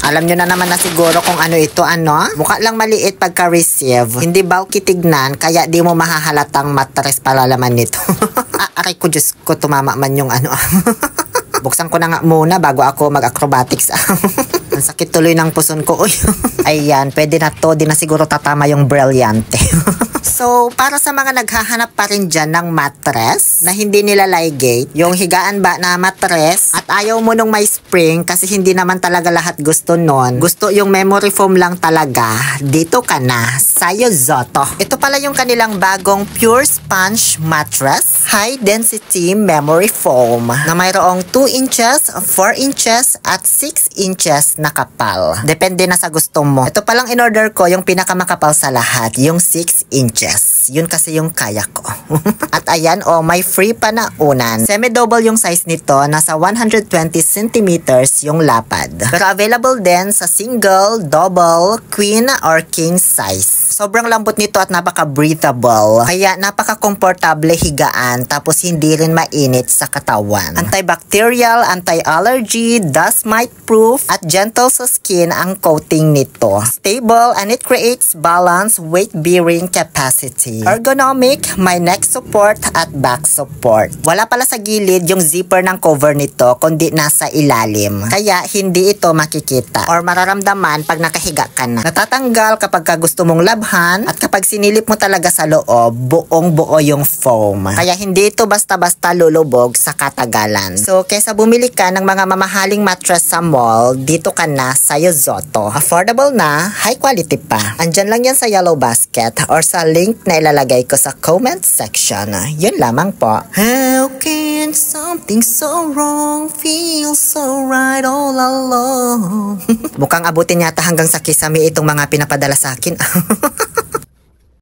Alam nyo na naman na siguro kung ano ito, ano? Mukha lang maliit pagka-receive. Hindi bulky tignan, kaya di mo mahahalatang mattress pala laman nito. Aray ko, Diyos ko, tumama man yung ano. Buksan ko na nga muna bago ako mag-acrobatics. Ang sakit tuloy ng puson ko. Uy. Ayan, pwede na to. Di na siguro tatama yung brilyante. So, para sa mga naghahanap pa rin dyan ng mattress na hindi nila ligate, yung higaan ba na mattress at ayaw mo nung may spring kasi hindi naman talaga lahat gusto nun. Gusto yung memory foam lang talaga. Dito ka na. Sayo Zoto. Ito pala yung kanilang bagong Pure Sponge Mattress. High Density Memory Foam na mayroong 2 inches, 4 inches at 6 inches na kapal. Depende na sa gusto mo. Ito palang in-order ko yung pinakamakapal sa lahat, yung 6 inches. Yun kasi yung kaya ko. At ayan, may free pa na unan. Semi-double yung size nito, nasa 120 centimeters yung lapad. Pero available din sa single, double, queen, or king size. Sobrang lambot nito at napaka-breathable. Kaya napaka-komportable higaan tapos hindi rin mainit sa katawan. Antibacterial, anti-allergy, dust mite proof at gentle sa skin ang coating nito. Stable and it creates balance weight-bearing capacity. Ergonomic, may neck support at back support. Wala pala sa gilid yung zipper ng cover nito kundi nasa ilalim. Kaya hindi ito makikita or mararamdaman pag nakahiga ka na. Natatanggal kapag gusto mong labhan at kapag sinilip mo talaga sa loob, buong-buo yung foam. Kaya hindi ito basta-basta lulubog sa katagalan. So, kesa bumili ka ng mga mamahaling mattress sa mall, dito ka na sa Yozoto. Affordable na, high quality pa. Andyan lang yan sa yellow basket or sa link na ilalagay ko sa comment section. Yun lamang po. How can something so wrong feel so right all along? Mukhang abutin yata hanggang sa kisame itong mga pinapadala sa akin.